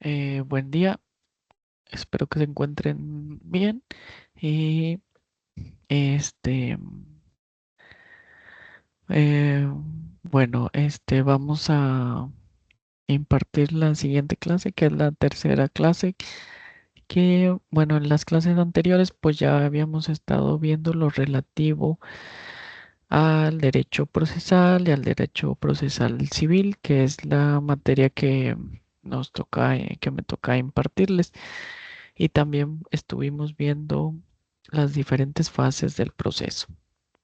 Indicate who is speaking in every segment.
Speaker 1: Buen día, espero que se encuentren bien. Y este, eh, vamos a impartir la siguiente clase, que es la tercera clase, que, bueno, en las clases anteriores, pues ya habíamos estado viendo lo relativo al derecho procesal y al derecho procesal civil, que es la materia que nos toca, que me toca impartirles. Y también estuvimos viendo las diferentes fases del proceso.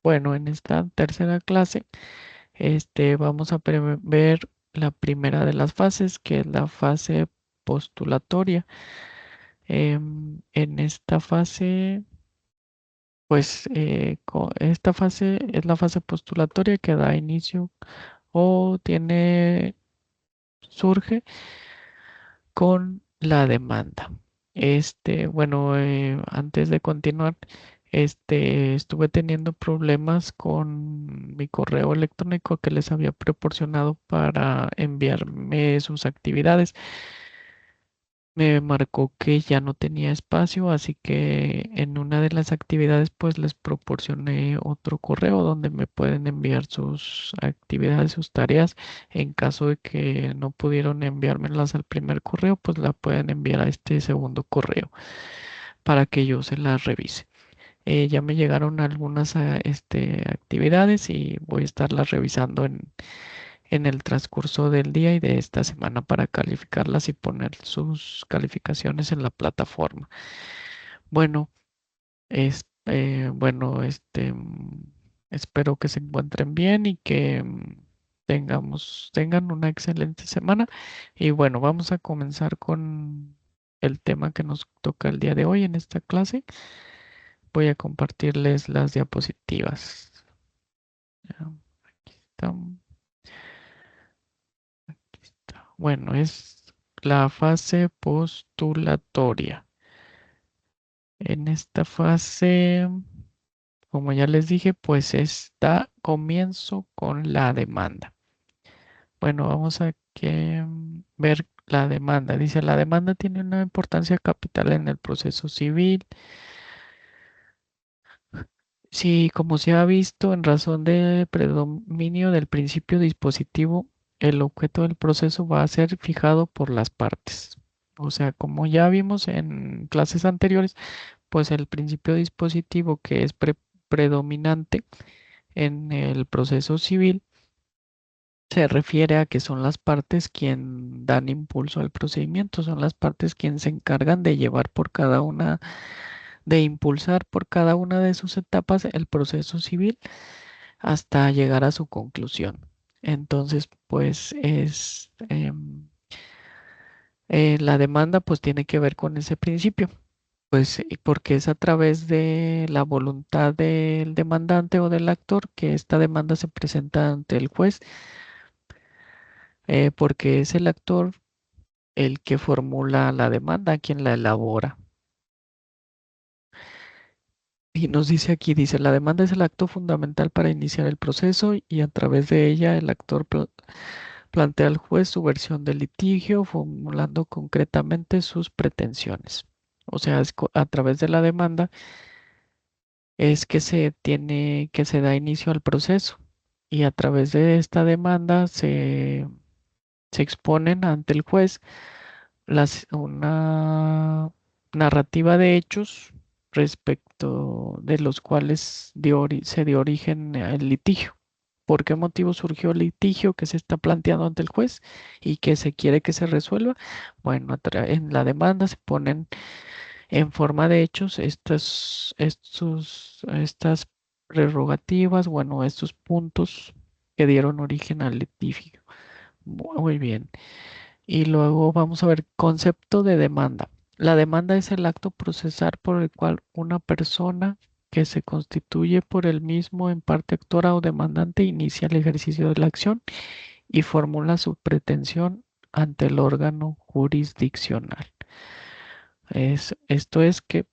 Speaker 1: Bueno, en esta tercera clase, vamos a ver la primera de las fases, que es la fase postulatoria. En esta fase, pues, esta fase es la fase postulatoria que da inicio o surge con la demanda. Antes de continuar, estuve teniendo problemas con mi correo electrónico que les había proporcionado para enviarme sus actividades. Me marcó que ya no tenía espacio, así que en una de las actividades pues les proporcioné otro correo donde me pueden enviar sus actividades, sus tareas. En caso de que no pudieron enviármelas al primer correo, pues la pueden enviar a este segundo correo para que yo se las revise. Ya me llegaron algunas actividades y voy a estarlas revisando en el transcurso del día y de esta semana para calificarlas y poner sus calificaciones en la plataforma. Bueno, espero que se encuentren bien y que tengan una excelente semana. Y bueno, vamos a comenzar con el tema que nos toca el día de hoy en esta clase. Voy a compartirles las diapositivas. Ya, aquí están. Bueno, es la fase postulatoria. En esta fase, como ya les dije, pues comienzo con la demanda. Bueno, vamos a ver la demanda. Dice, la demanda tiene una importancia capital en el proceso civil. Sí, como se ha visto, en razón del predominio del principio dispositivo, el objeto del proceso va a ser fijado por las partes. O sea, como ya vimos en clases anteriores, pues el principio dispositivo que es predominante en el proceso civil se refiere a que son las partes quien dan impulso al procedimiento, son las partes quienes se encargan de llevar por cada una, de impulsar por cada una de sus etapas el proceso civil hasta llegar a su conclusión. Entonces, pues la demanda pues tiene que ver con ese principio. Pues porque es a través de la voluntad del demandante o del actor que esta demanda se presenta ante el juez, porque es el actor el que formula la demanda, quien la elabora. Y nos dice aquí, dice, la demanda es el acto fundamental para iniciar el proceso y a través de ella el actor plantea al juez su versión del litigio, formulando concretamente sus pretensiones. O sea, a través de la demanda es que se da inicio al proceso y a través de esta demanda se exponen ante el juez una narrativa de hechos respecto de los cuales se dio origen el litigio. ¿Por qué motivo surgió el litigio que se está planteando ante el juez y que se quiere que se resuelva? Bueno, en la demanda se ponen en forma de hechos estas prerrogativas, bueno, estos puntos que dieron origen al litigio. Muy bien. Y luego vamos a ver concepto de demanda. La demanda es el acto procesal por el cual una persona que se constituye por el mismo en parte actora o demandante inicia el ejercicio de la acción y formula su pretensión ante el órgano jurisdiccional. Esto es que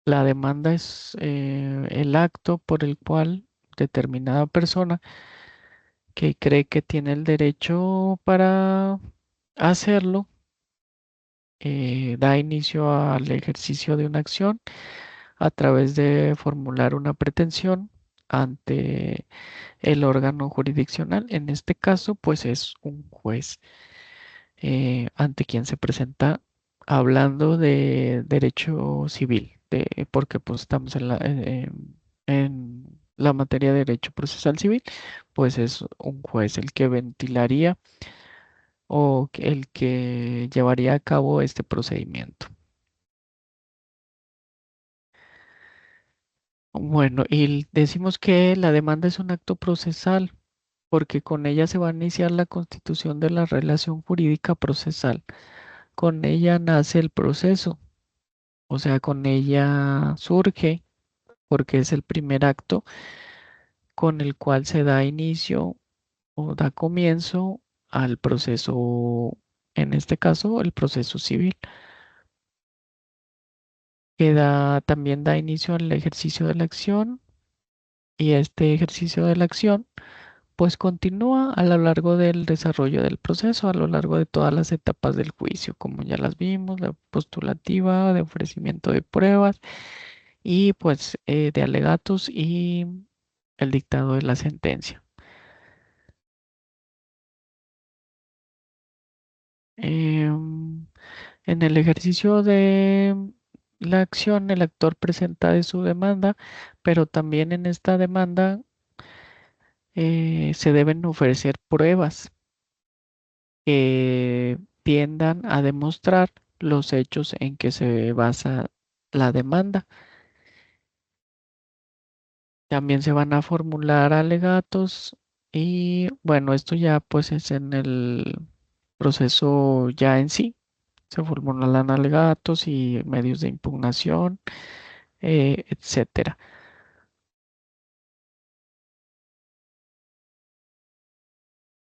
Speaker 1: la demanda es el acto por el cual determinada persona que cree que tiene el derecho para hacerlo, da inicio al ejercicio de una acción a través de formular una pretensión ante el órgano jurisdiccional. En este caso, pues es un juez ante quien se presenta hablando de derecho civil, porque pues estamos en la materia de derecho procesal civil, pues es un juez el que ventilaría el que llevaría a cabo este procedimiento. Bueno, y decimos que la demanda es un acto procesal porque con ella se va a iniciar la constitución de la relación jurídica procesal. Con ella nace el proceso, o sea, con ella surge, porque es el primer acto con el cual se da inicio o da comienzo al proceso, en este caso, el proceso civil, también da inicio al ejercicio de la acción y este ejercicio de la acción pues continúa a lo largo del desarrollo del proceso, a lo largo de todas las etapas del juicio, como ya las vimos, la postulativa, de ofrecimiento de pruebas y pues de alegatos y el dictado de la sentencia. Em, en el ejercicio de la acción, el actor presenta de su demanda, pero también en esta demanda se deben ofrecer pruebas que tiendan a demostrar los hechos en que se basa la demanda. También se van a formular alegatos y bueno, esto ya pues es en el proceso ya en sí. Se formulan alegatos y medios de impugnación, etcétera.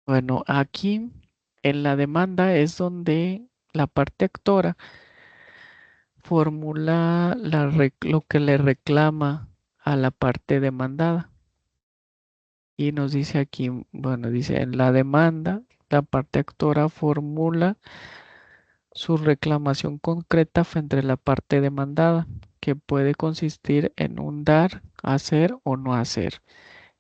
Speaker 1: Bueno, aquí en la demanda es donde la parte actora formula lo que le reclama a la parte demandada. Y nos dice aquí, bueno, dice en la demanda, la parte actora formula su reclamación concreta frente a la parte demandada, que puede consistir en un dar, hacer o no hacer,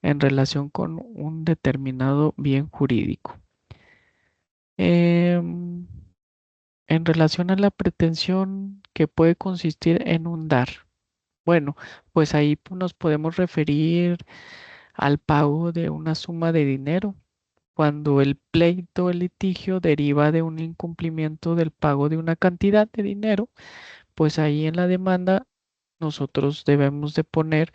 Speaker 1: en relación con un determinado bien jurídico. Em, en relación a la pretensión que puede consistir en un dar. Bueno, pues ahí nos podemos referir al pago de una suma de dinero. Cuando el pleito o el litigio deriva de un incumplimiento del pago de una cantidad de dinero, pues ahí en la demanda nosotros debemos de poner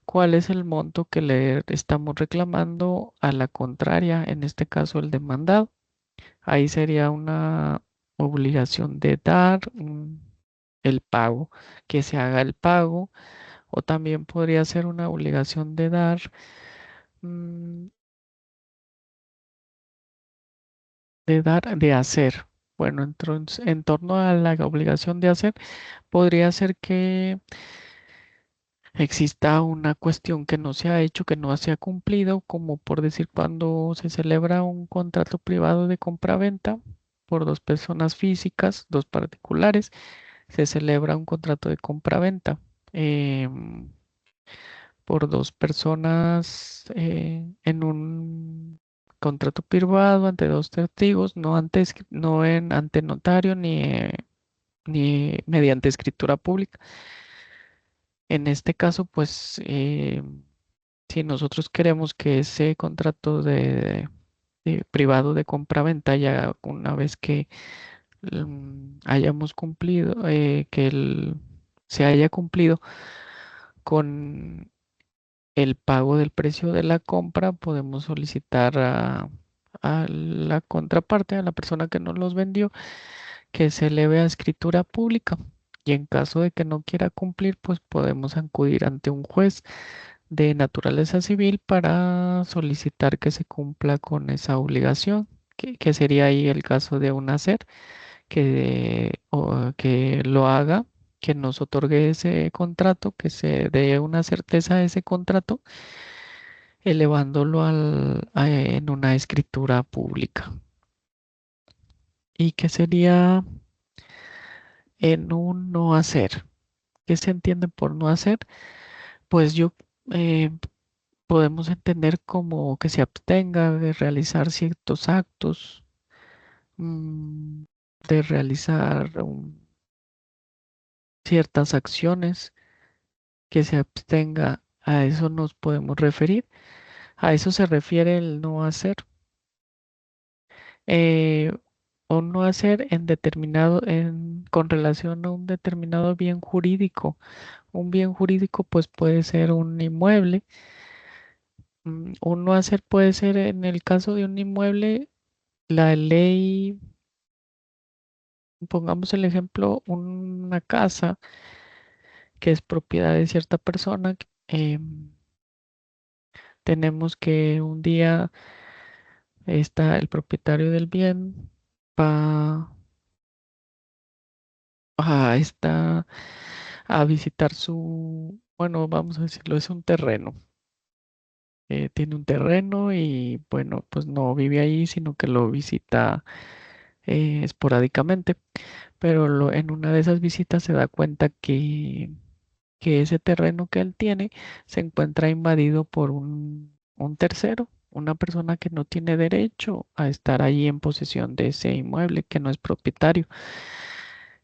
Speaker 1: cuál es el monto que le estamos reclamando a la contraria, en este caso el demandado. Ahí sería una obligación de dar el pago, que se haga el pago, o también podría ser una obligación de dar, mm, de hacer. Bueno, entonces, en torno a la obligación de hacer, podría ser que exista una cuestión que no se ha hecho, que no se ha cumplido, como por decir cuando se celebra un contrato privado de compraventa por dos personas físicas, dos particulares, se celebra un contrato de compraventa por dos personas en un contrato privado ante dos testigos, ante notario ni mediante escritura pública. En este caso, pues, si nosotros queremos que ese contrato de privado de compraventa ya una vez que hayamos cumplido, se haya cumplido con el pago del precio de la compra, podemos solicitar a la contraparte, a la persona que nos los vendió, que se eleve a escritura pública. Y en caso de que no quiera cumplir, pues podemos acudir ante un juez de naturaleza civil para solicitar que se cumpla con esa obligación, que sería ahí el caso de un hacer, que lo haga, que nos otorgue ese contrato, que se dé una certeza a ese contrato, elevándolo en una escritura pública. ¿Y qué sería? en un no hacer. ¿Qué se entiende por no hacer? Pues yo eh, podemos entender como que se abstenga de realizar ciertos actos, mm, de realizar ciertas acciones, que se abstenga, a eso nos podemos referir. A eso se refiere el no hacer. Eh, o no hacer en determinado, con relación a un determinado bien jurídico. Un bien jurídico pues puede ser un inmueble. Un no hacer puede ser en el caso de un inmueble, la ley, pongamos el ejemplo, una casa que es propiedad de cierta persona. Tenemos que un día está el propietario del bien, va está a visitar bueno, vamos a decirlo, es un terreno. Tiene un terreno y bueno, pues no vive ahí, sino que lo visita esporádicamente, pero en una de esas visitas se da cuenta que ese terreno que él tiene se encuentra invadido por un tercero, una persona que no tiene derecho a estar allí en posesión de ese inmueble, que no es propietario.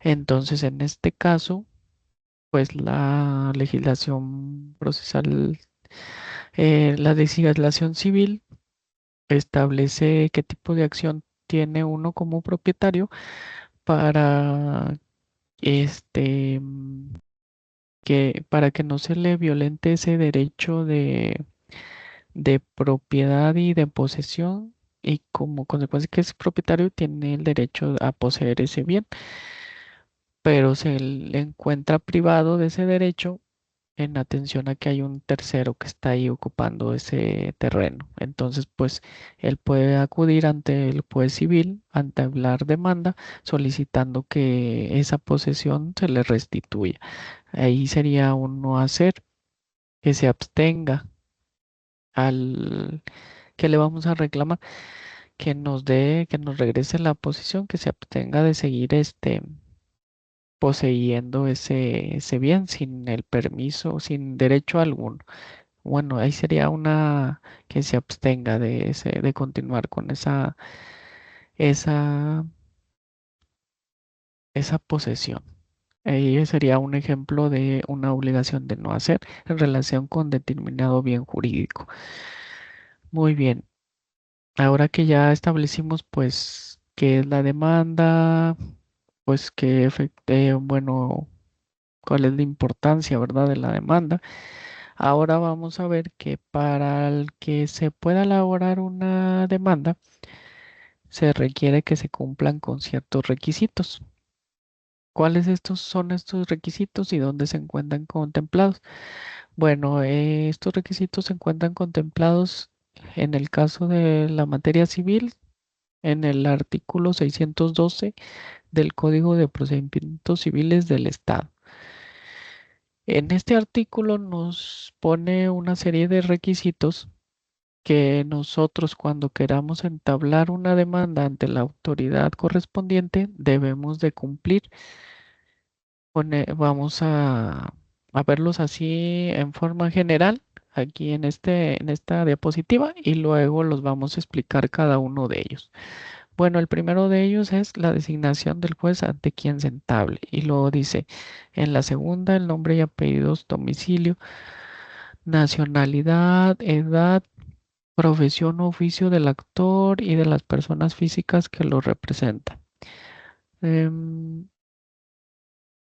Speaker 1: Entonces, en este caso, pues la legislación procesal, la legislación civil establece qué tipo de acción tiene uno como propietario para este para que no se le violente ese derecho de propiedad y de posesión, y como consecuencia que es propietario tiene el derecho a poseer ese bien, pero se le encuentra privado de ese derecho en atención a que hay un tercero que está ahí ocupando ese terreno. Entonces, pues él puede acudir ante el juez civil, ante hablar demanda, solicitando que esa posesión se le restituya. Ahí sería un no hacer, que se abstenga al que le vamos a reclamar, que nos regrese la posición, que se abstenga de seguir poseyendo ese bien sin el permiso, sin derecho alguno. Bueno, ahí sería una que se abstenga de continuar con esa, esa posesión. Ahí sería un ejemplo de una obligación de no hacer en relación con determinado bien jurídico. Muy bien. Ahora que ya establecimos, pues, qué es la demanda, pues, bueno, cuál es la importancia, ¿verdad?, de la demanda. Ahora vamos a ver que para el que se pueda elaborar una demanda, se requiere que se cumplan con ciertos requisitos. ¿Cuáles son estos requisitos y dónde se encuentran contemplados? Bueno, estos requisitos se encuentran contemplados en el caso de la materia civil, en el artículo 612 del Código de Procedimientos Civiles del Estado. En este artículo nos pone una serie de requisitos que nosotros, cuando queramos entablar una demanda ante la autoridad correspondiente, debemos de cumplir. Vamos a verlos así en forma general aquí en esta diapositiva, y luego los vamos a explicar cada uno de ellos. Bueno, el primero de ellos es la designación del juez ante quien se entable, y luego dice en la segunda el nombre y apellidos, domicilio, nacionalidad, edad, profesión o oficio del actor y de las personas físicas que lo representan. Em,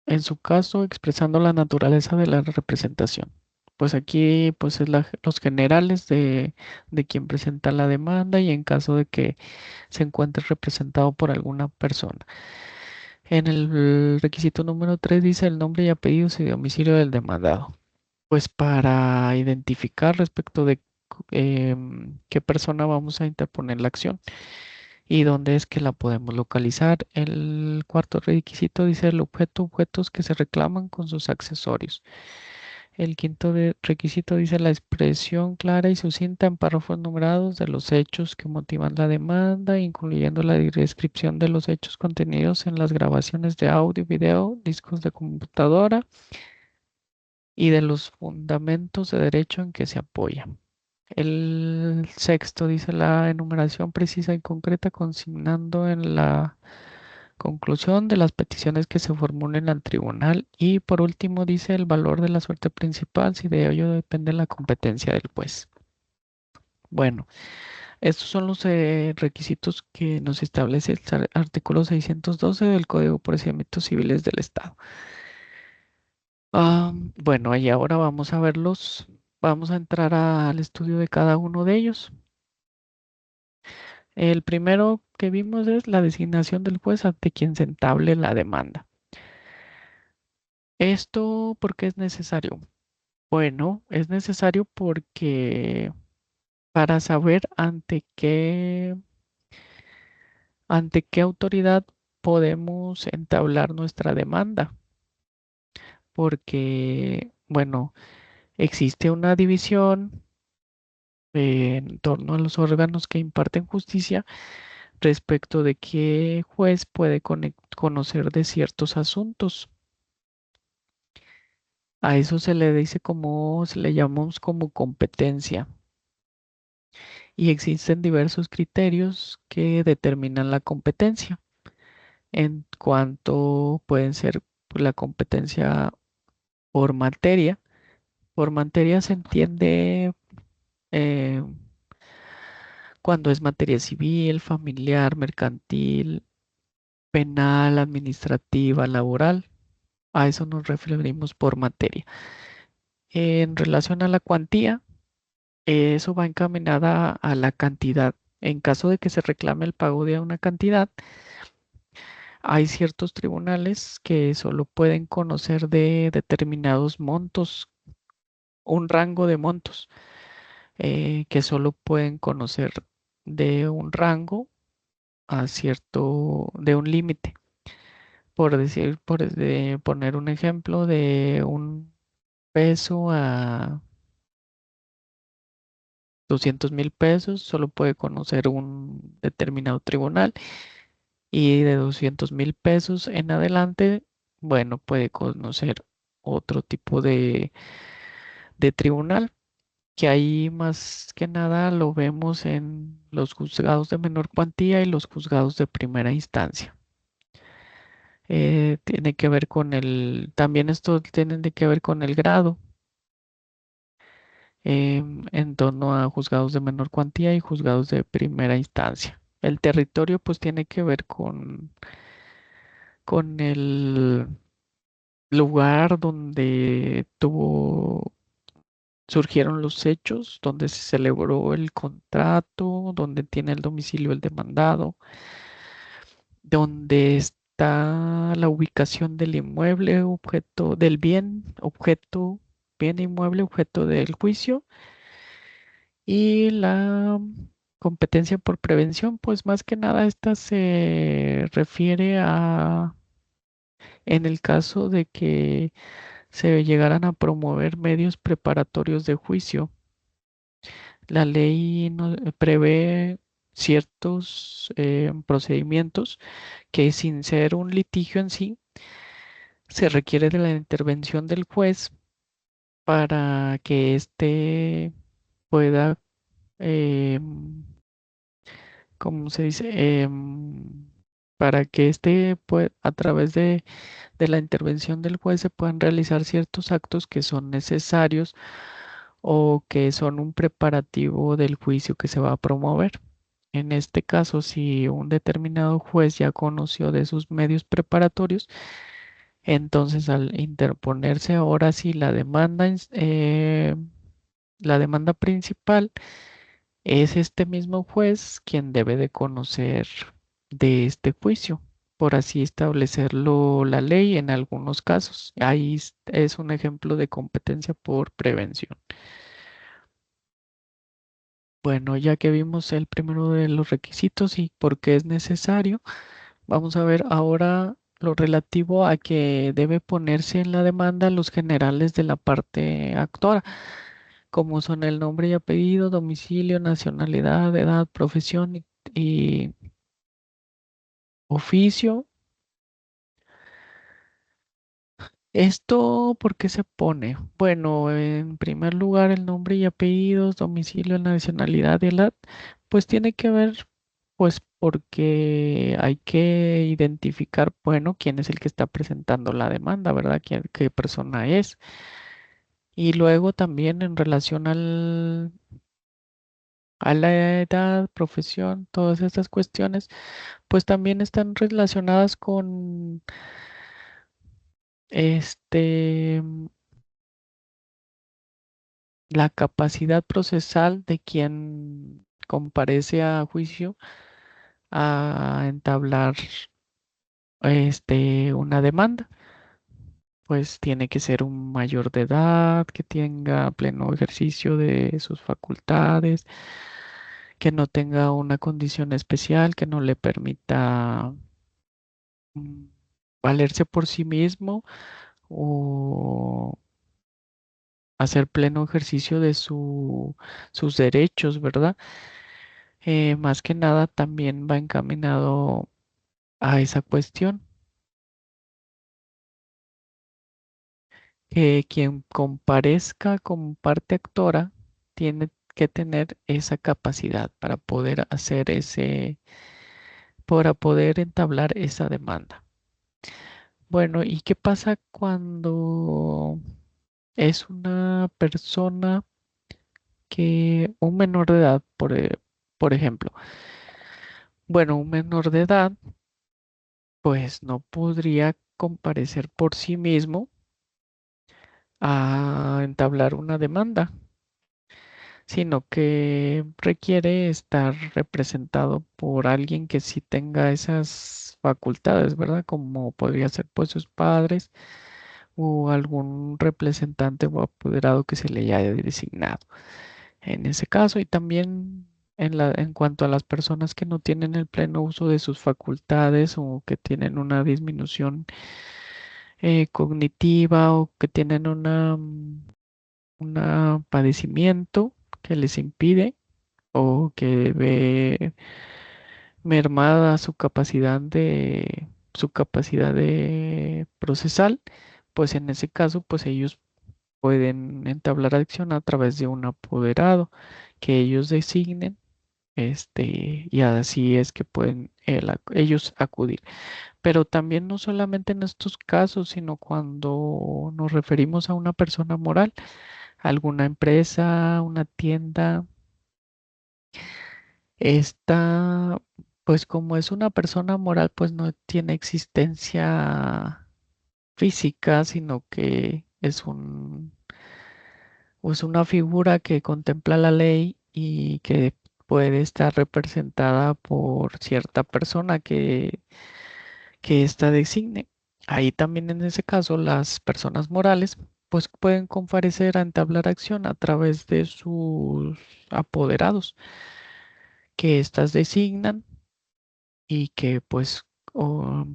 Speaker 1: en su caso, expresando la naturaleza de la representación. Pues aquí pues es los generales de quien presenta la demanda, y en caso de que se encuentre representado por alguna persona. En el requisito número 3 dice el nombre y apellidos y domicilio del demandado. Pues para identificar respecto de qué persona vamos a interponer la acción y dónde es que la podemos localizar. El cuarto requisito dice el objeto, objetos que se reclaman con sus accesorios. El quinto requisito dice la expresión clara y sucinta en párrafos numerados de los hechos que motivan la demanda, incluyendo la descripción de los hechos contenidos en las grabaciones de audio, video, discos de computadora y de los fundamentos de derecho en que se apoya. El sexto dice la enumeración precisa y concreta consignando en la conclusión de las peticiones que se formulen al tribunal. Y por último dice el valor de la suerte principal, si de ello depende la competencia del juez. Bueno, estos son los requisitos que nos establece el artículo 612 del Código de Procedimientos Civiles del Estado. Bueno, y ahora vamos a verlos. Vamos a entrar al estudio de cada uno de ellos. El primero que vimos es la designación del juez ante quien se entable la demanda. ¿Esto por qué es necesario? Bueno, es necesario porque para saber ante qué autoridad podemos entablar nuestra demanda, porque, bueno, existe una división en torno a los órganos que imparten justicia respecto de qué juez puede conocer de ciertos asuntos. A eso se le dice como, se le llamamos como competencia. Y existen diversos criterios que determinan la competencia. En cuanto pueden ser pues, la competencia por materia. Por materia se entiende eh, cuando es materia civil, familiar, mercantil, penal, administrativa, laboral. A eso nos referimos por materia. En relación a la cuantía, eso va encaminada a la cantidad. En caso de que se reclame el pago de una cantidad, hay ciertos tribunales que solo pueden conocer de determinados montos, un rango de montos, que solo pueden conocer de un rango a cierto, de un límite. Por decir, poner un ejemplo de un peso a 200.000 pesos, solo puede conocer un determinado tribunal y de 200.000 pesos en adelante, bueno, puede conocer otro tipo de tribunal, que ahí más que nada lo vemos en los juzgados de menor cuantía y los juzgados de primera instancia. Tiene que ver con también esto tiene que ver con el grado en torno a juzgados de menor cuantía y juzgados de primera instancia. El territorio pues tiene que ver con el lugar donde surgieron los hechos, donde se celebró el contrato, donde tiene el domicilio el demandado, donde está la ubicación del inmueble, objeto del bien, bien inmueble, objeto del juicio, y la competencia por prevención, pues más que nada esta se refiere a, en el caso de que se llegaran a promover medios preparatorios de juicio. La ley prevé ciertos procedimientos que sin ser un litigio en sí, se requiere de la intervención del juez para que éste pueda, ¿cómo se dice? Para que éste a través de la intervención del juez se puedan realizar ciertos actos que son necesarios o que son un preparativo del juicio que se va a promover. En este caso, si un determinado juez ya conoció de sus medios preparatorios, entonces al interponerse ahora sí la demanda principal, es este mismo juez quien debe de conocer de este juicio, por así establecerlo la ley en algunos casos. Ahí es un ejemplo de competencia por prevención. Bueno, ya que vimos el primero de los requisitos y por qué es necesario, vamos a ver ahora lo relativo a que debe ponerse en la demanda los generales de la parte actora, como son el nombre y apellido, domicilio, nacionalidad, edad, profesión y oficio. ¿Esto por qué se pone? Bueno, en primer lugar, el nombre y apellidos, domicilio, nacionalidad y edad, pues tiene que ver, pues porque hay que identificar, bueno, quién es el que está presentando la demanda, ¿verdad? ¿Qué persona es? Y luego también en relación a la edad, profesión, todas estas cuestiones, pues también están relacionadas con este la capacidad procesal de quien comparece a juicio a entablar una demanda. Pues tiene que ser un mayor de edad, que tenga pleno ejercicio de sus facultades, que no tenga una condición especial que no le permita mm, valerse por sí mismo o hacer pleno ejercicio de sus derechos, ¿verdad? Más que nada también va encaminado a esa cuestión, que quien comparezca como parte actora tiene que tener esa capacidad para poder hacer para poder entablar esa demanda. Bueno, ¿y qué pasa cuando es una persona un menor de edad, por ejemplo? Bueno, un menor de edad, pues no podría comparecer por sí mismo a entablar una demanda, sino que requiere estar representado por alguien que sí tenga esas facultades, ¿verdad? Como podría ser pues sus padres o algún representante o apoderado que se le haya designado en ese caso. Y también en cuanto a las personas que no tienen el pleno uso de sus facultades o que tienen una disminución cognitiva o que tienen un padecimiento que les impide o que ve mermada su capacidad de procesal, pues en ese caso, pues ellos pueden entablar acción a través de un apoderado que ellos designen, y así es que pueden ellos acudir. Pero también no solamente en estos casos, sino cuando nos referimos a una persona moral, alguna empresa, una tienda. Esta, pues como es una persona moral, pues no tiene existencia física, sino que es una figura que contempla la ley y que puede estar representada por cierta persona que ésta designe. Ahí también en ese caso las personas morales pues pueden comparecer a entablar acción a través de sus apoderados que éstas designan y que pues o,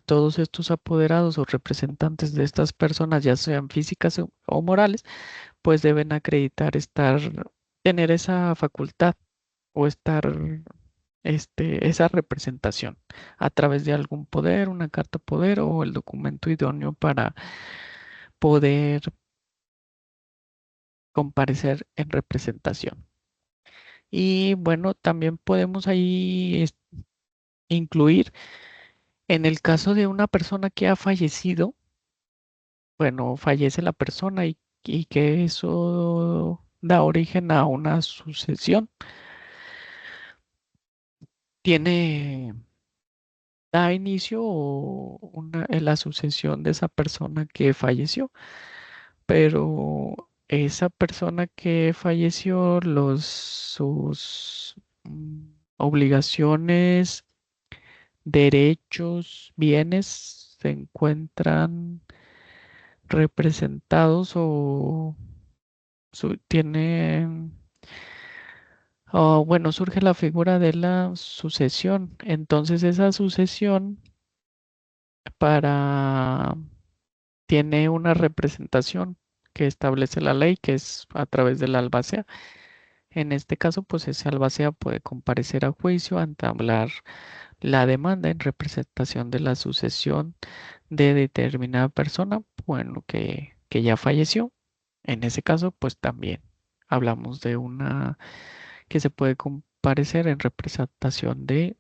Speaker 1: todos estos apoderados o representantes de estas personas, ya sean físicas o morales, pues deben acreditar tener esa facultad o esa representación a través de algún poder, una carta poder o el documento idóneo para poder comparecer en representación. Y bueno, también podemos ahí incluir en el caso de una persona que ha fallecido, bueno, fallece la persona y que eso da origen a una sucesión. Tiene, da inicio en la sucesión de esa persona que falleció, pero esa persona que falleció, sus obligaciones, derechos, bienes se encuentran representados o tienen, bueno, surge la figura de la sucesión. Entonces esa sucesión para, tiene una representación que establece la ley, que es a través de la albacea. En este caso, pues ese albacea puede comparecer a juicio a entablar la demanda en representación de la sucesión de determinada persona, bueno, que ya falleció. En ese caso, pues también hablamos de una que se puede comparecer en representación de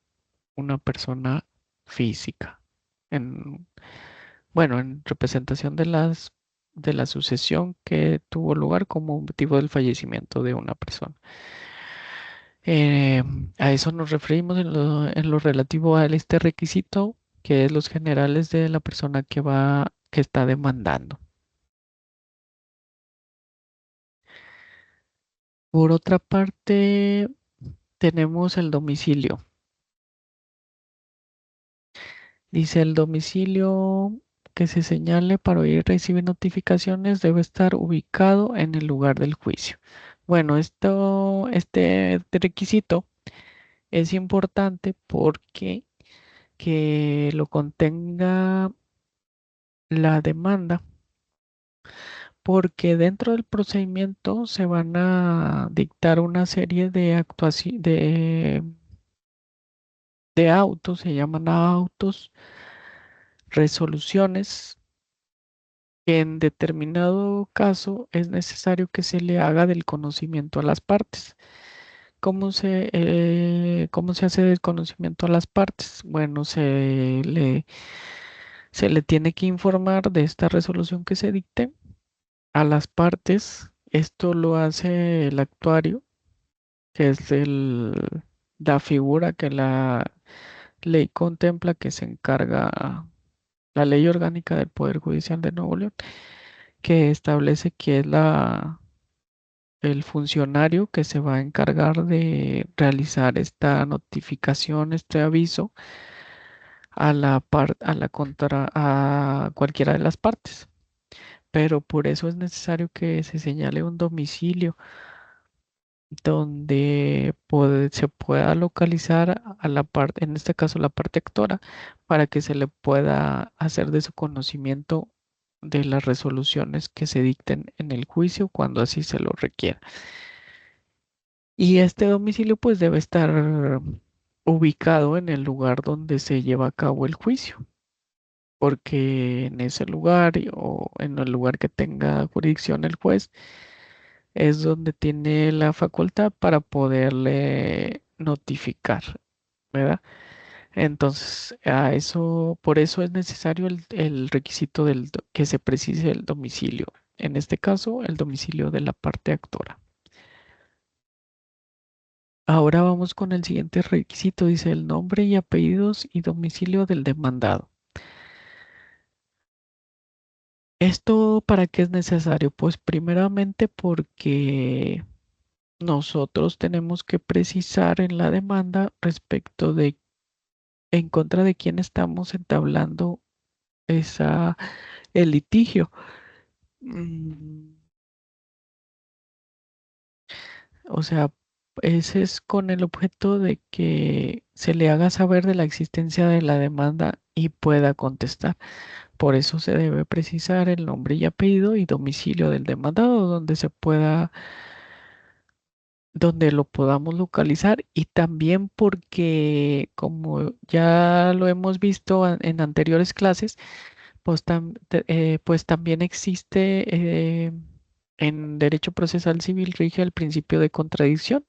Speaker 1: una persona física. En, bueno, en representación de la sucesión que tuvo lugar como motivo del fallecimiento de una persona. Eh, a eso nos referimos en lo relativo a este requisito, que es los generales de la persona que está demandando. Por otra parte, tenemos el domicilio. Dice el domicilio que se señale para oír y recibir notificaciones debe estar ubicado en el lugar del juicio. Bueno, este requisito es importante porque que lo contenga la demanda, porque dentro del procedimiento se van a dictar una serie de actuaciones de autos, se llaman autos, resoluciones, que en determinado caso es necesario que se le haga del conocimiento a las partes. ¿Cómo se hace del conocimiento a las partes? Bueno, se le tiene que informar de esta resolución que se dicte a las partes. Esto lo hace el actuario, que es la figura que la ley contempla, que se encarga, la ley orgánica del Poder Judicial de Nuevo León, que establece que es el funcionario que se va a encargar de realizar esta notificación, este aviso a cualquiera de las partes. Pero por eso es necesario que se señale un domicilio donde se pueda localizar a la parte, en este caso la parte actora, para que se le pueda hacer de su conocimiento de las resoluciones que se dicten en el juicio cuando así se lo requiera. Y este domicilio pues debe estar ubicado en el lugar donde se lleva a cabo el juicio, porque en ese lugar o en el lugar que tenga jurisdicción el juez es donde tiene la facultad para poderle notificar, ¿verdad? Entonces, por eso es necesario el requisito que se precise el domicilio. En este caso, el domicilio de la parte actora. Ahora vamos con el siguiente requisito. Dice el nombre y apellidos y domicilio del demandado. ¿Esto para qué es necesario? Pues primeramente porque nosotros tenemos que precisar en la demanda respecto de en contra de quién estamos entablando esa, el litigio. Mm, O sea, ese es con el objeto de que se le haga saber de la existencia de la demanda y pueda contestar. Por eso se debe precisar el nombre y apellido y domicilio del demandado donde lo podamos localizar y también porque, como ya lo hemos visto en anteriores clases, pues también existe en derecho procesal civil rige el principio de contradicción,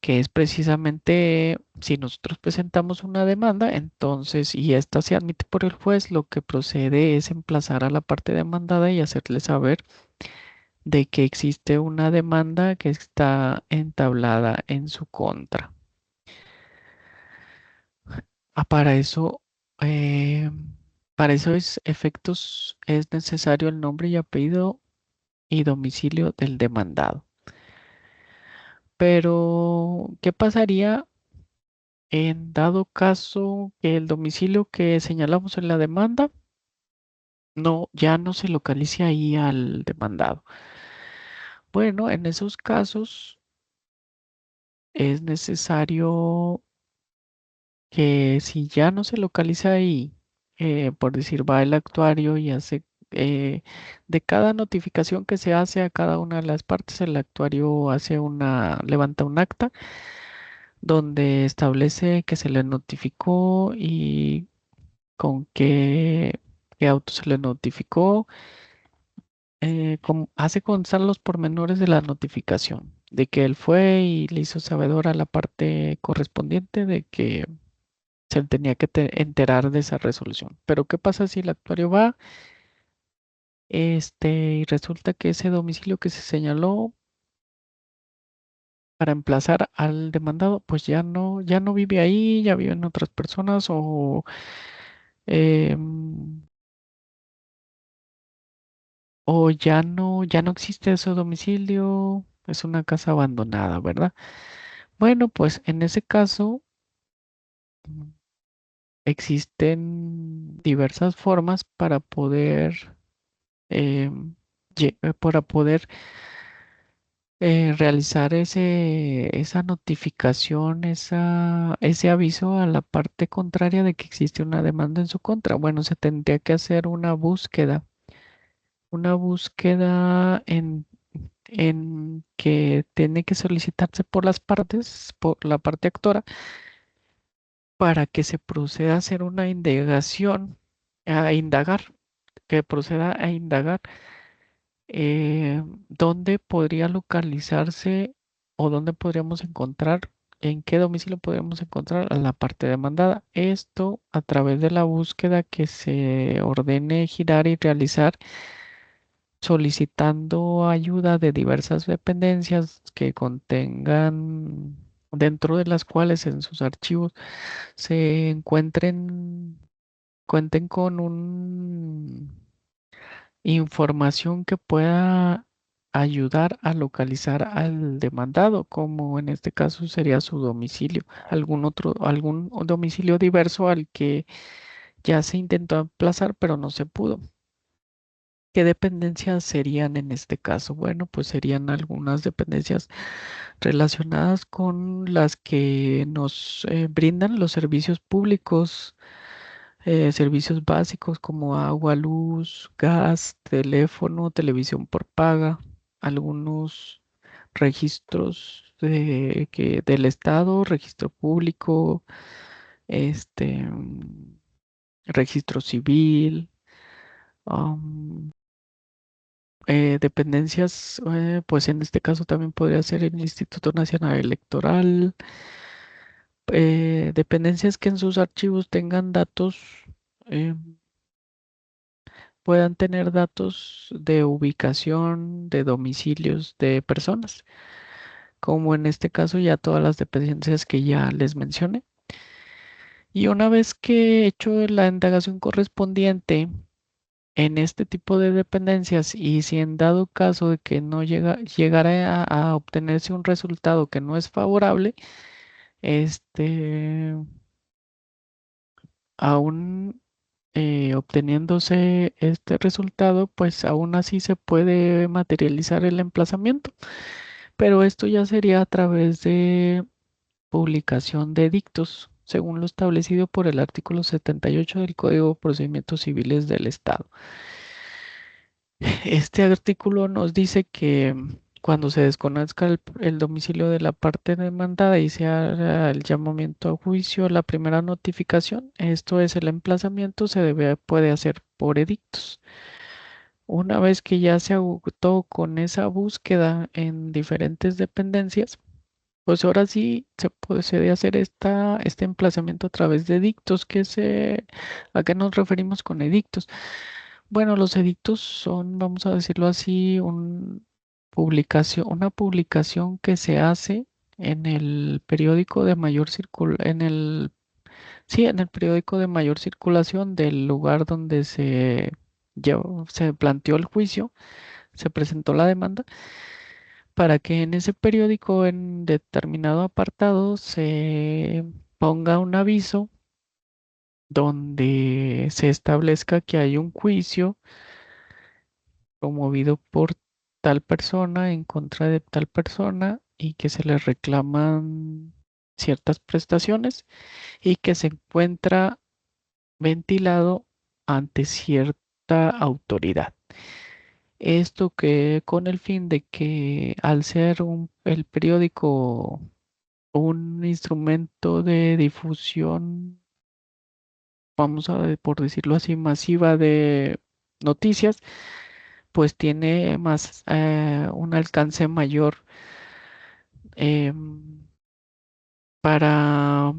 Speaker 1: que es precisamente si nosotros presentamos una demanda, entonces, y esta se admite por el juez, lo que procede es emplazar a la parte demandada y hacerle saber de que existe una demanda que está entablada en su contra. Ah, eh, para esos efectos es necesario el nombre y apellido y domicilio del demandado. Pero, ¿qué pasaría en dado caso que el domicilio que señalamos en la demanda ya no se localice ahí al demandado? Bueno, en esos casos es necesario que si ya no se localiza ahí por decir, va el actuario y hace de cada notificación que se hace a cada una de las partes, el actuario levanta un acta donde establece que se le notificó y con qué auto se le notificó, hace constar los pormenores de la notificación, de que él fue y le hizo sabedor a la parte correspondiente de que se tenía que enterar de esa resolución. Pero ¿qué pasa si el actuario va, y resulta que ese domicilio que se señaló para emplazar al demandado, pues ya no vive ahí, ya viven otras personas em, o ya no existe ese domicilio, es una casa abandonada, ¿verdad? Bueno, pues en ese caso mm, existen diversas formas em, para poder realizar esa notificación, ese aviso a la parte contraria de que existe una demanda en su contra. Bueno, se tendría que hacer una búsqueda en que tiene que solicitarse por las partes, por la parte actora, para que se proceda a hacer una indagación, a indagar, que proceda a indagar dónde podría localizarse o dónde podríamos encontrar, en qué domicilio podríamos encontrar a la parte demandada. Esto a través de la búsqueda que se ordene girar y realizar solicitando ayuda de diversas dependencias que contengan, dentro de las cuales en sus archivos se cuenten con información que pueda ayudar a localizar al demandado, como en este caso sería su domicilio, algún domicilio diverso al que ya se intentó emplazar, pero no se pudo. ¿Qué dependencias serían en este caso? Bueno, pues serían algunas dependencias relacionadas con las que nos brindan los servicios públicos, servicios básicos como agua, luz, gas, teléfono, televisión por paga, algunos registros del Estado, registro público, este, registro civil, am, dependencias, pues en este caso también podría ser el Instituto Nacional Electoral, dependencias que en sus archivos tengan datos, eh, puedan tener datos de ubicación, de domicilios de personas, como en este caso ya todas las dependencias que ya les mencioné. Y una vez que he hecho la indagación correspondiente en este tipo de dependencias y si en dado caso de que no llegara a obtenerse un resultado que no es favorable, este, aún obteniéndose este resultado, pues aún así se puede materializar el emplazamiento, pero esto ya sería a través de publicación de edictos, según lo establecido por el artículo 78 del Código de Procedimientos Civiles del Estado. Este artículo nos dice que cuando se desconozca el domicilio de la parte demandada y se haga el llamamiento a juicio, la primera notificación, esto es el emplazamiento, puede hacer por edictos. Una vez que ya se agotó con esa búsqueda en diferentes dependencias, pues ahora sí se puede hacer este emplazamiento a través de edictos. ¿A qué nos referimos con edictos? Bueno, los edictos son, vamos a decirlo así, una publicación que se hace en el periódico de mayor sí, en el periódico de mayor circulación del lugar donde se planteó el juicio, se presentó la demanda, para que en ese periódico en determinado apartado se ponga un aviso donde se establezca que hay un juicio promovido por tal persona en contra de tal persona y que se le reclaman ciertas prestaciones y que se encuentra ventilado ante cierta autoridad. Esto que con el fin de que al ser el periódico un instrumento de difusión, vamos a por decirlo así, masiva de noticias, pues tiene más un alcance mayor em, para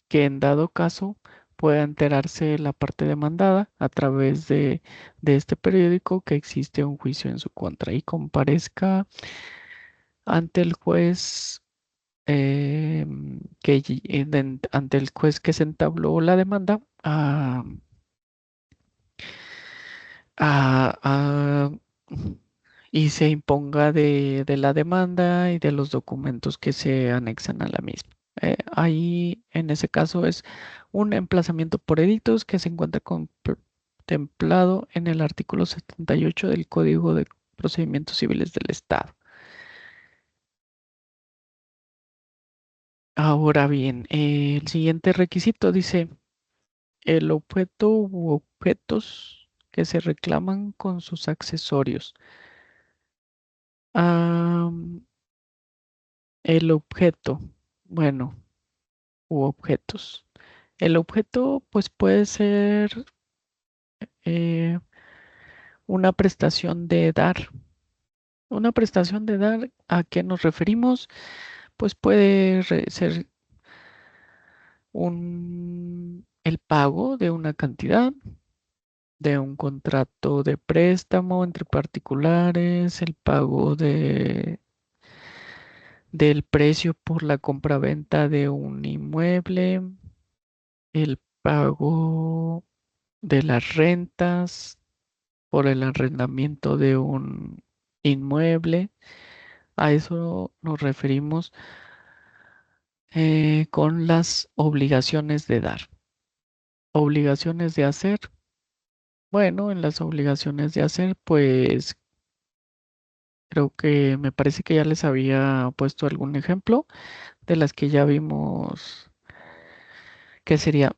Speaker 1: que en dado caso pueda enterarse la parte demandada a través de este periódico que existe un juicio en su contra y comparezca ante el juez ante el juez que se entabló la demanda a- a- y se imponga de la demanda y de los documentos que se anexan a la misma. Ahí, en ese caso, es un emplazamiento por edictos que se encuentra contemplado en el artículo 78 del Código de Procedimientos Civiles del Estado. Ahora bien, el siguiente requisito dice el objeto u objetos que se reclaman con sus accesorios. Am, el objeto, bueno, u objetos. El objeto, pues puede ser eh, una prestación de dar. Una prestación de dar, ¿a qué nos referimos? Pues puede ser el pago de una cantidad, de un contrato de préstamo entre particulares, el pago del precio por la compraventa de un inmueble, el pago de las rentas por el arrendamiento de un inmueble. A eso nos referimos con las obligaciones de dar. Obligaciones de hacer. Bueno, en las obligaciones de hacer, pues creo que me parece que ya les había puesto algún ejemplo de las que ya vimos que sería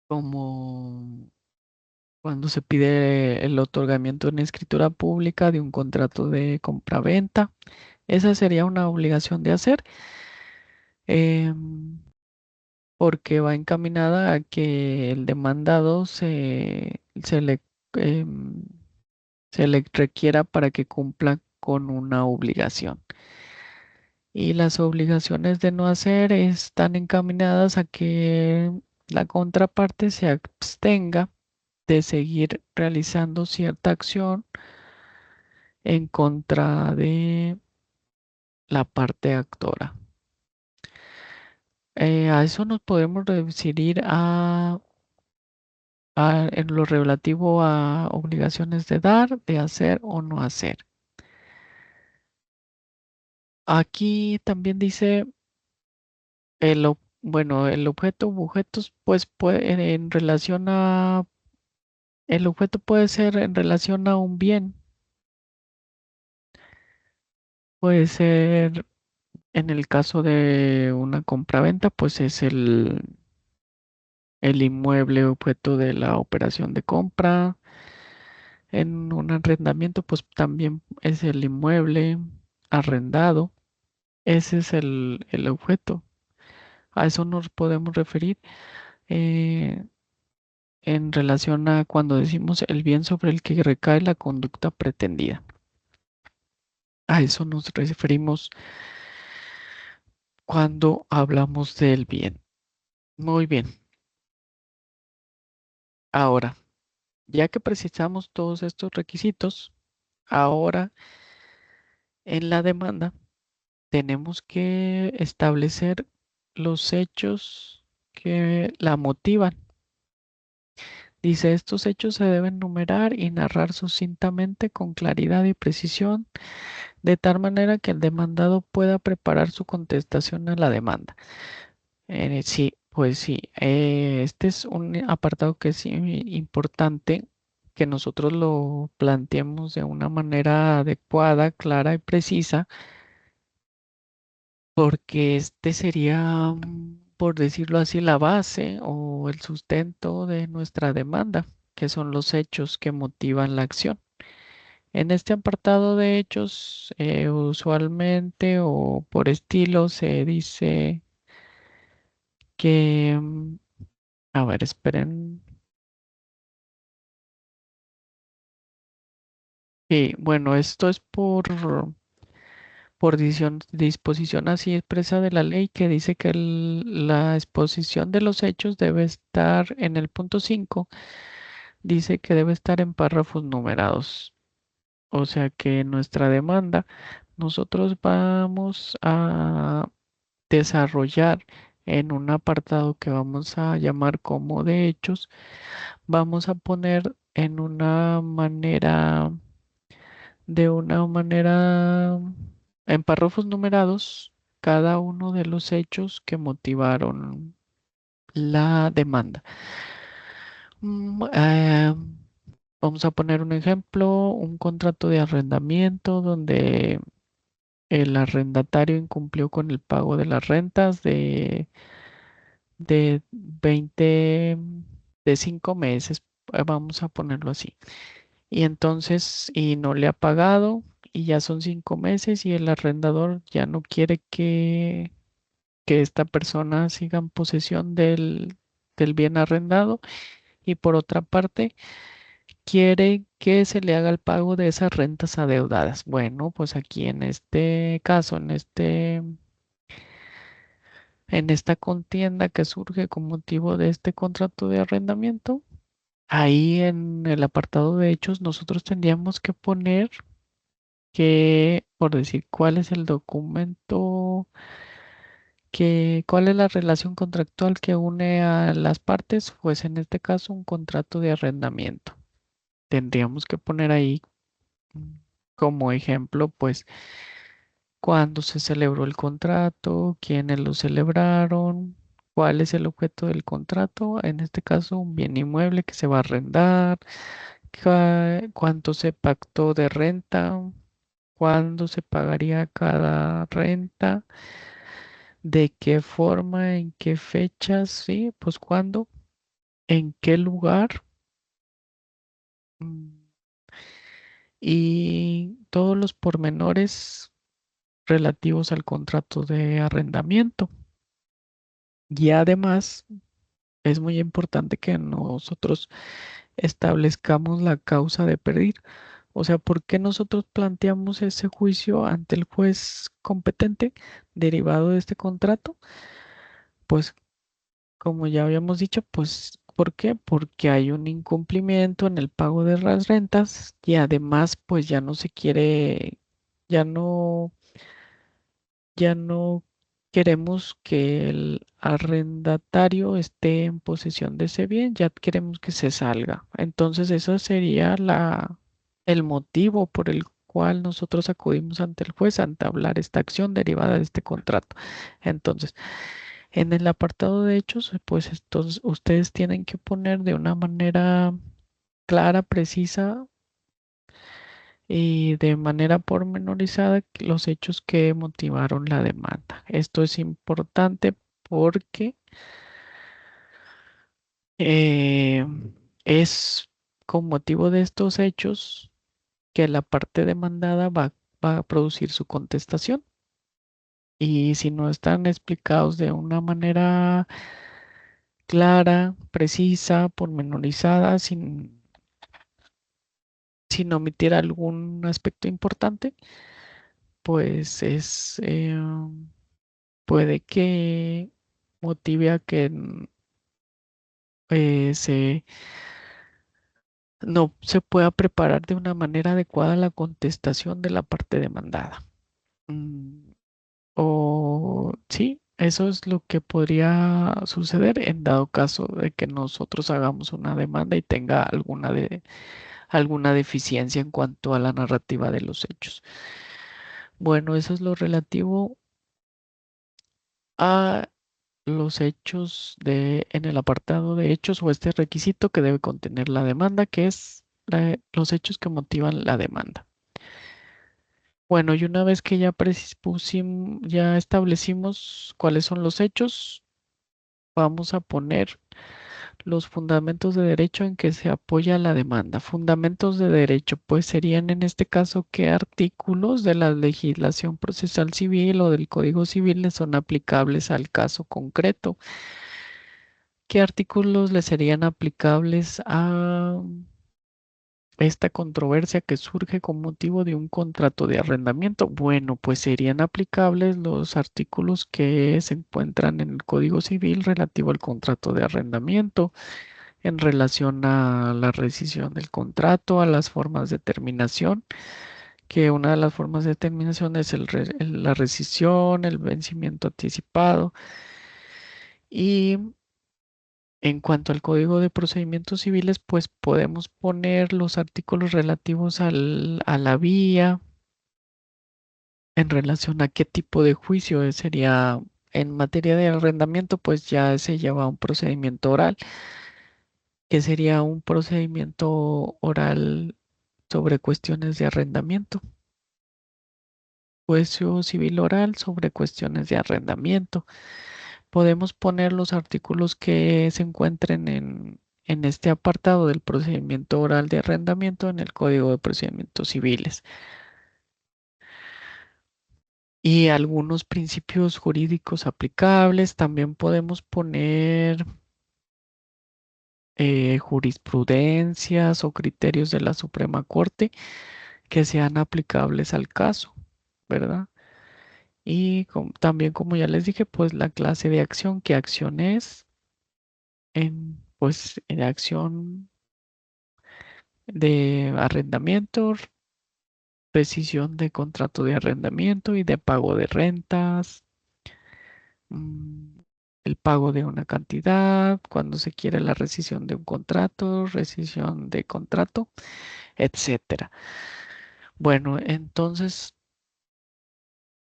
Speaker 1: como cuando se pide el otorgamiento en escritura pública de un contrato de compraventa. Esa sería una obligación de hacer em, porque va encaminada a que el demandado em, se le requiera para que cumpla con una obligación. Y las obligaciones de no hacer están encaminadas a que la contraparte se abstenga de seguir realizando cierta acción en contra de la parte actora. A eso nos podemos referir en lo relativo a obligaciones de dar, de hacer o no hacer. Aquí también dice bueno, el objeto u objetos, pues puede en relación el objeto puede ser en relación a un bien, puede ser en el caso de una compraventa, pues es el inmueble objeto de la operación de compra. En un arrendamiento, pues también es el inmueble arrendado. Ese es el objeto. A eso nos podemos referir eh, en relación a cuando decimos el bien sobre el que recae la conducta pretendida. A eso nos referimos cuando hablamos del bien. Muy bien. Ahora, ya que precisamos todos estos requisitos, ahora en la demanda tenemos que establecer los hechos que la motivan. Dice, estos hechos se deben numerar y narrar sucintamente con claridad y precisión, de tal manera que el demandado pueda preparar su contestación a la demanda. Sí, pues sí, este es un apartado que es importante que nosotros lo planteemos de una manera adecuada, clara y precisa, porque este sería por decirlo así, la base o el sustento de nuestra demanda, que son los hechos que motivan la acción. En este apartado de hechos, usualmente o por estilo se dice que, a ver, esperen. Sí, bueno, esto es por disposición así expresa de la ley que dice que la exposición de los hechos debe estar en el punto 5, dice que debe estar en párrafos numerados. O sea que nuestra demanda, nosotros vamos a desarrollar en un apartado que vamos a llamar como de hechos, vamos a poner de una manera, en párrafos numerados, cada uno de los hechos que motivaron la demanda. Vamos a poner un ejemplo, un contrato de arrendamiento donde el arrendatario incumplió con el pago de las rentas de 20 de 5 meses, vamos a ponerlo así. Y entonces, y no le ha pagado, y ya son 5 meses, y el arrendador ya no quiere que esta persona siga en posesión del bien arrendado, y por otra parte, quiere que se le haga el pago de esas rentas adeudadas. Bueno, pues aquí en este caso, en esta contienda que surge con motivo de este contrato de arrendamiento, ahí en el apartado de hechos nosotros tendríamos que poner por decir, cuál es el documento cuál es la relación contractual que une a las partes, pues en este caso un contrato de arrendamiento. Tendríamos que poner ahí mm, como ejemplo, pues, cuándo se celebró el contrato, quiénes lo celebraron, cuál es el objeto del contrato, en este caso un bien inmueble que se va a arrendar, cuánto se pactó de renta, cuándo se pagaría cada renta, de qué forma, en qué fechas, sí, pues cuándo, en qué lugar, mm, y todos los pormenores relativos al contrato de arrendamiento. Y además es muy importante que nosotros establezcamos la causa de pedir. O sea, ¿por qué nosotros planteamos ese juicio ante el juez competente derivado de este contrato? Pues como ya habíamos dicho, pues ¿por qué? Porque hay un incumplimiento en el pago de las rentas y además pues ya no, ya no queremos que el arrendatario esté en posesión de ese bien, ya queremos que se salga. Entonces, eso sería el motivo por el cual nosotros acudimos ante el juez a entablar esta acción derivada de este contrato. Entonces, en el apartado de hechos, pues estos, ustedes tienen que poner de una manera clara, precisa y de manera pormenorizada los hechos que motivaron la demanda. Esto es importante porque eh, es con motivo de estos hechos que la parte demandada va a producir su contestación. Y si no están explicados de una manera clara, precisa, pormenorizada, sin omitir algún aspecto importante, pues puede que motive a que no se pueda preparar de una manera adecuada la contestación de la parte demandada. Mm, O sí, eso es lo que podría suceder en dado caso de que nosotros hagamos una demanda y tenga alguna deficiencia en cuanto a la narrativa de los hechos. Bueno, eso es lo relativo a los hechos en el apartado de hechos o este requisito que debe contener la demanda, que es los hechos que motivan la demanda. Bueno, y una vez que ya establecimos cuáles son los hechos, vamos a poner los fundamentos de derecho en que se apoya la demanda. Fundamentos de derecho, pues serían en este caso qué artículos de la legislación procesal civil o del Código Civil le son aplicables al caso concreto. ¿Qué artículos le serían aplicables a esta controversia que surge con motivo de un contrato de arrendamiento? Bueno, pues serían aplicables los artículos que se encuentran en el Código Civil relativo al contrato de arrendamiento en relación a la rescisión del contrato, a las formas de terminación, que una de las formas de terminación es la rescisión, el vencimiento anticipado. Y en cuanto al Código de Procedimientos Civiles, pues podemos poner los artículos relativos a la vía en relación a qué tipo de juicio sería. En materia de arrendamiento, pues ya se lleva un procedimiento oral, que sería un procedimiento oral sobre cuestiones de arrendamiento. Juicio civil oral sobre cuestiones de arrendamiento. Podemos poner los artículos que se encuentren en este apartado del procedimiento oral de arrendamiento en el Código de Procedimientos Civiles. Y algunos principios jurídicos aplicables. También podemos poner jurisprudencias o criterios de la Suprema Corte que sean aplicables al caso, ¿verdad? Y también, como ya les dije, pues la clase de acción, ¿qué acción es? Pues en acción de arrendamiento, rescisión de contrato de arrendamiento y de pago de rentas, mm, el pago de una cantidad, cuando se quiere la rescisión de un contrato, rescisión de contrato, etcétera. Bueno, entonces,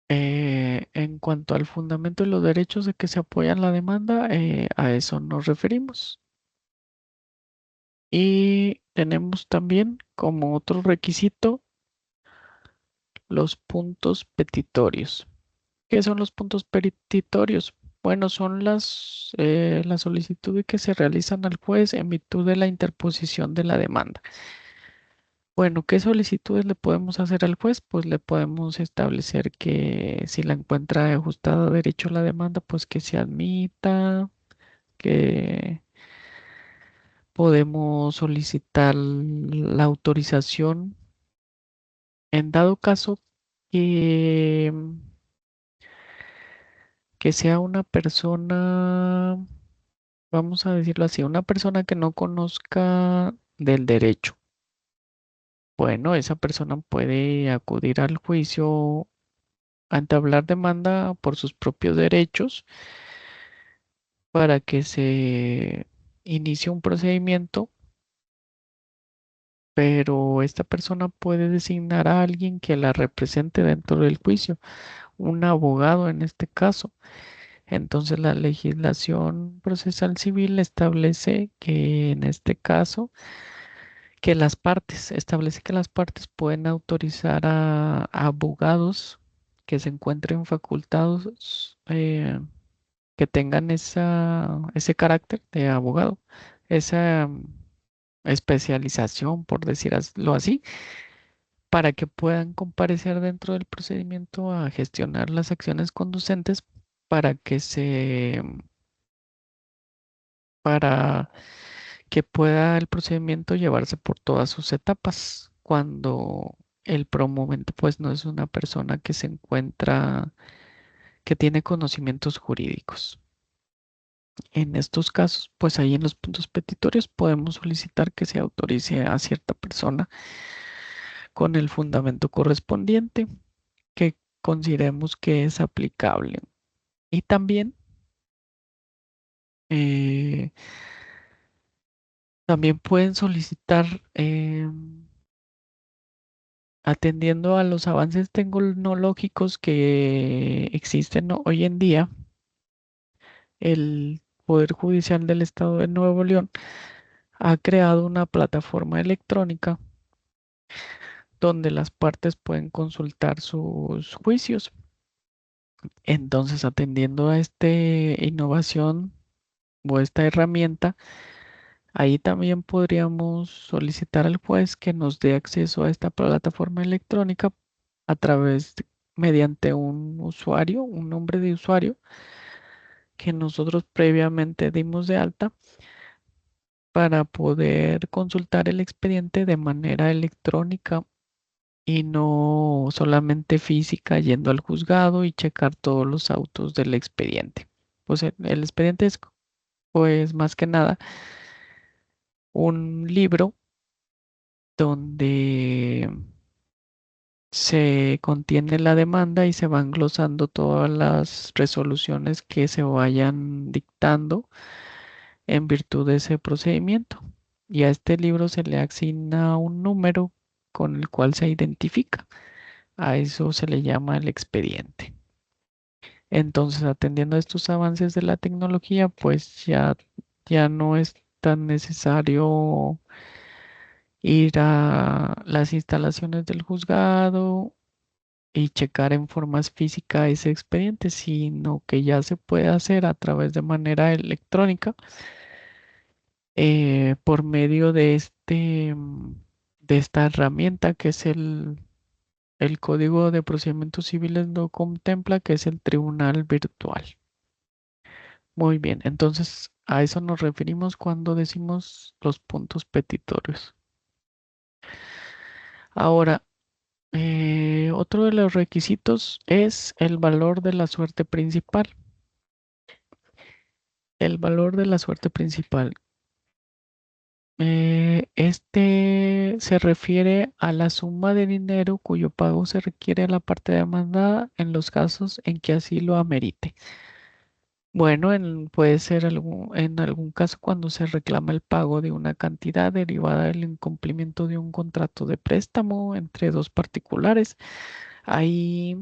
Speaker 1: en cuanto al fundamento de los derechos de que se apoyan la demanda, a eso nos referimos. Y tenemos también como otro requisito los puntos petitorios. ¿Qué son los puntos petitorios? Bueno, son las solicitudes que se realizan al juez en virtud de la interposición de la demanda. Bueno, ¿qué solicitudes le podemos hacer al juez? Pues le podemos establecer que si la encuentra ajustada a derecho a la demanda, pues que se admita, que podemos solicitar la autorización en dado caso que, que sea una persona, vamos a decirlo así, una persona que no conozca del derecho. Bueno, esa persona puede acudir al juicio a entablar demanda por sus propios derechos para que se inicie un procedimiento, pero esta persona puede designar a alguien que la represente dentro del juicio, un abogado en este caso. Entonces la legislación procesal civil establece que en este caso, establece que las partes pueden autorizar a abogados que se encuentren facultados, que tengan ese carácter de abogado, esa especialización, por decirlo así, para que puedan comparecer dentro del procedimiento a gestionar las acciones conducentes para que para que pueda el procedimiento llevarse por todas sus etapas cuando el promovente pues no es una persona que se encuentra, que tiene conocimientos jurídicos. En estos casos, pues ahí en los puntos petitorios podemos solicitar que se autorice a cierta persona con el fundamento correspondiente que consideremos que es aplicable. Y eh, también pueden solicitar, atendiendo a los avances tecnológicos que existen hoy en día, el Poder Judicial del Estado de Nuevo León ha creado una plataforma electrónica donde las partes pueden consultar sus juicios. Entonces, atendiendo a esta innovación o esta herramienta, ahí también podríamos solicitar al juez que nos dé acceso a esta plataforma electrónica a través mediante un usuario, un nombre de usuario que nosotros previamente dimos de alta para poder consultar el expediente de manera electrónica y no solamente física yendo al juzgado y checar todos los autos del expediente. Pues el expediente es pues más que nada un libro donde se contiene la demanda y se van glosando todas las resoluciones que se vayan dictando en virtud de ese procedimiento. Y a este libro se le asigna un número con el cual se identifica. A eso se le llama el expediente. Entonces, atendiendo a estos avances de la tecnología, pues ya no es tan necesario ir a las instalaciones del juzgado y checar en formas física ese expediente, sino que ya se puede hacer a través de manera electrónica por medio de de esta herramienta que es el Código de Procedimientos Civiles lo contempla, que es el Tribunal Virtual. Muy bien, entonces a eso nos referimos cuando decimos los puntos petitorios. Ahora, otro de los requisitos es el valor de la suerte principal. El valor de la suerte principal. Este se refiere a la suma de dinero cuyo pago se requiere a la parte demandada en los casos en que así lo amerite. Bueno, puede ser en algún caso cuando se reclama el pago de una cantidad derivada del incumplimiento de un contrato de préstamo entre dos particulares. Ahí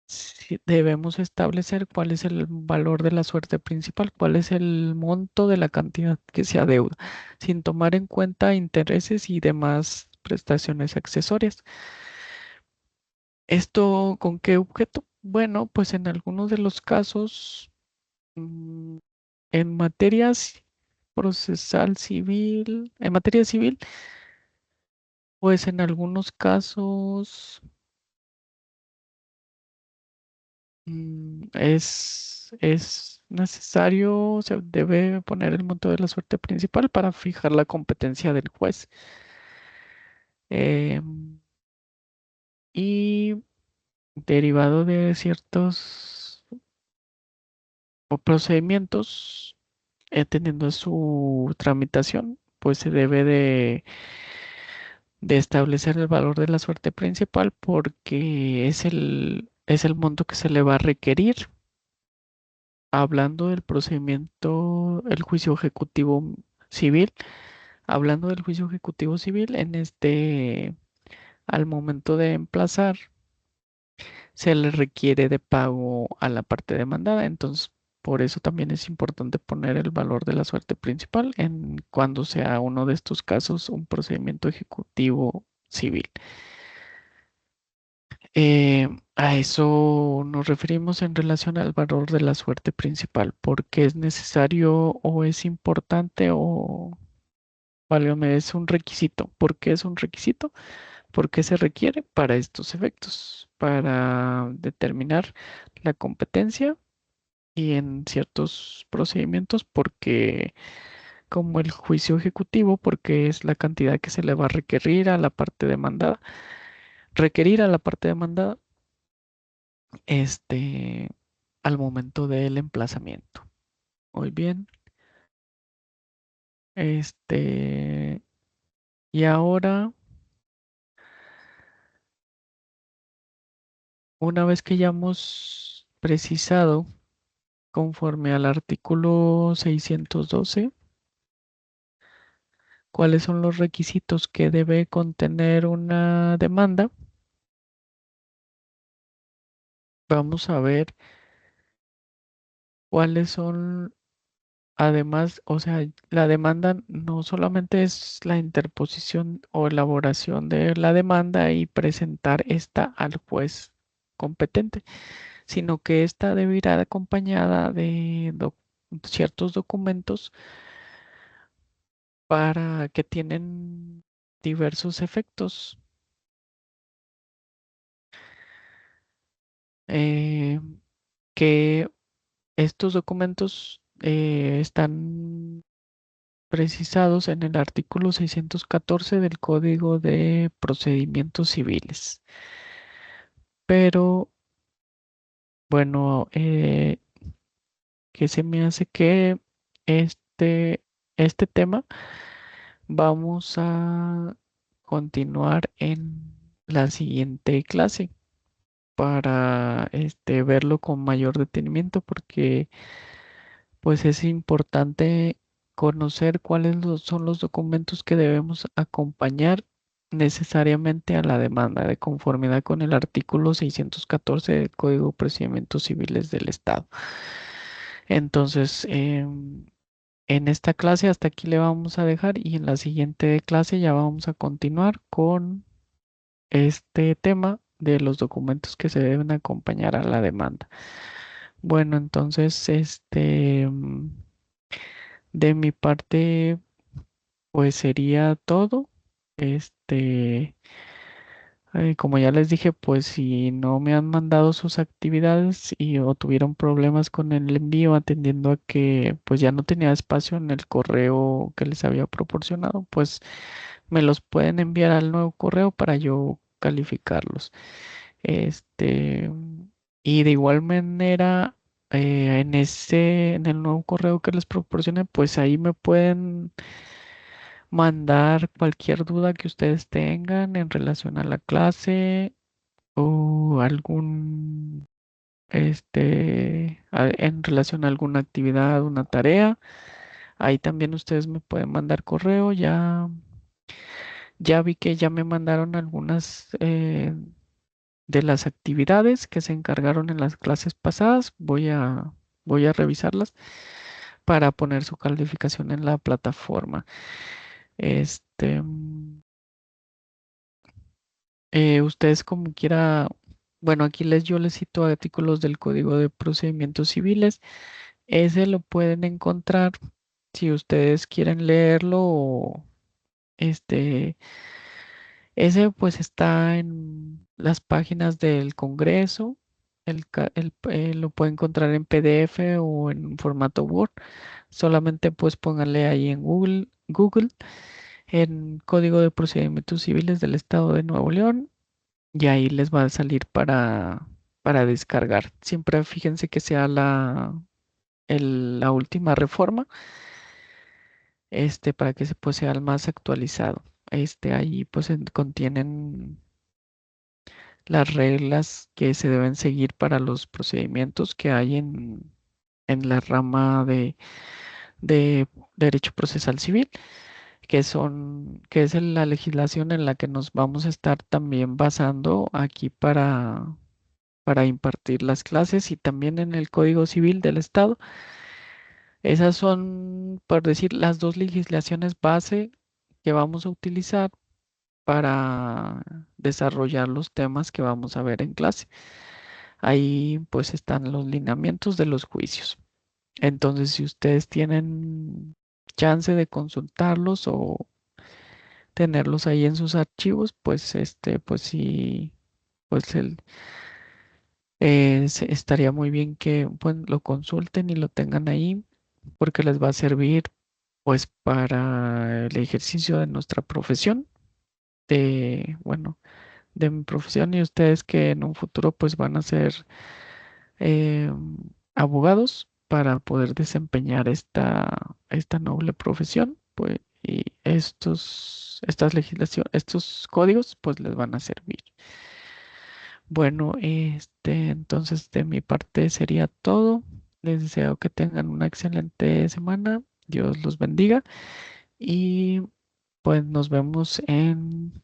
Speaker 1: sí debemos establecer cuál es el valor de la suerte principal, cuál es el monto de la cantidad que se adeuda, sin tomar en cuenta intereses y demás prestaciones accesorias. ¿Esto con qué objeto? Bueno, pues en algunos de los casos, mm, en materias procesal civil, en materia civil, pues en algunos casos es necesario, se debe poner el monto de la suerte principal para fijar la competencia del juez. Em, y derivado de ciertos procedimientos, teniendo su tramitación, pues se debe de establecer el valor de la suerte principal porque es el monto que se le va a requerir. Hablando del procedimiento, el juicio ejecutivo civil, hablando del juicio ejecutivo civil, al momento de emplazar, se le requiere de pago a la parte demandada. Entonces, por eso también es importante poner el valor de la suerte principal en cuando sea uno de estos casos un procedimiento ejecutivo civil. A eso nos referimos en relación al valor de la suerte principal, porque es necesario o es importante o, válgame, es un requisito. ¿Por qué es un requisito? Porque se requiere para estos efectos, para determinar la competencia y en ciertos procedimientos, porque como el juicio ejecutivo, porque es la cantidad que se le va a requerir a la parte demandada, requerir a la parte demandada este, al momento del emplazamiento. Muy bien. Este, y ahora, una vez que ya hemos precisado conforme al artículo 612, cuáles son los requisitos que debe contener una demanda, vamos a ver cuáles son. Además, o sea, la demanda no solamente es la interposición o elaboración de la demanda y presentar esta al juez competente, sino que esta debe ir acompañada de ciertos documentos para que tienen diversos efectos. eh, que estos documentos están precisados en el artículo 614 del Código de Procedimientos Civiles. Pero bueno, que se me hace que este tema vamos a continuar en la siguiente clase para verlo con mayor detenimiento porque pues es importante conocer son los documentos que debemos acompañar necesariamente a la demanda de conformidad con el artículo 614 del Código de Procedimientos Civiles del Estado. Entonces, en esta clase hasta aquí le vamos a dejar y en la siguiente clase ya vamos a continuar con este tema de los documentos que se deben acompañar a la demanda. Bueno, entonces, de mi parte, pues sería todo. Este, como ya les dije, pues si no me han mandado sus actividades y o tuvieron problemas con el envío, atendiendo a que pues ya no tenía espacio en el correo que les había proporcionado, pues me los pueden enviar al nuevo correo para yo calificarlos. Este, y de igual manera, en el nuevo correo que les proporcione, pues ahí me pueden mandar cualquier duda que ustedes tengan en relación a la clase o en relación a alguna actividad, una tarea. Ahí también ustedes me pueden mandar correo. Ya vi que ya me mandaron algunas de las actividades que se encargaron en las clases pasadas. Voy a revisarlas para poner su calificación en la plataforma. Este, mm, ustedes como quiera, bueno, yo les cito artículos del Código de Procedimientos Civiles. Ese lo pueden encontrar si ustedes quieren leerlo o este, ese pues está en las páginas del Congreso. Lo pueden encontrar en PDF o en formato Word. Solamente pues pónganle ahí en Google, en Código de Procedimientos Civiles del Estado de Nuevo León y ahí les va a salir para descargar. Siempre fíjense que sea la última reforma, para que se pues sea el más actualizado. Ahí pues contienen las reglas que se deben seguir para los procedimientos que hay en la rama de Derecho Procesal Civil, que es la legislación en la que nos vamos a estar también basando aquí para impartir las clases y también en el Código Civil del Estado. Esas son, por decir, las dos legislaciones base que vamos a utilizar para desarrollar los temas que vamos a ver en clase. Ahí pues están los lineamientos de los juicios. Entonces, si ustedes tienen chance de consultarlos o tenerlos ahí en sus archivos, pues pues sí, pues estaría muy bien que pues, lo consulten y lo tengan ahí porque les va a servir pues para el ejercicio de nuestra profesión, bueno, de mi profesión y ustedes que en un futuro pues van a ser eh, abogados para poder desempeñar esta noble profesión, pues, y estos códigos pues les van a servir. Bueno, entonces de mi parte sería todo. Les deseo que tengan una excelente semana. Dios los bendiga y pues nos vemos en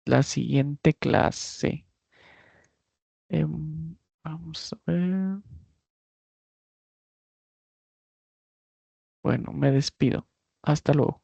Speaker 1: la siguiente clase. Vamos a ver. Bueno, me despido. Hasta luego.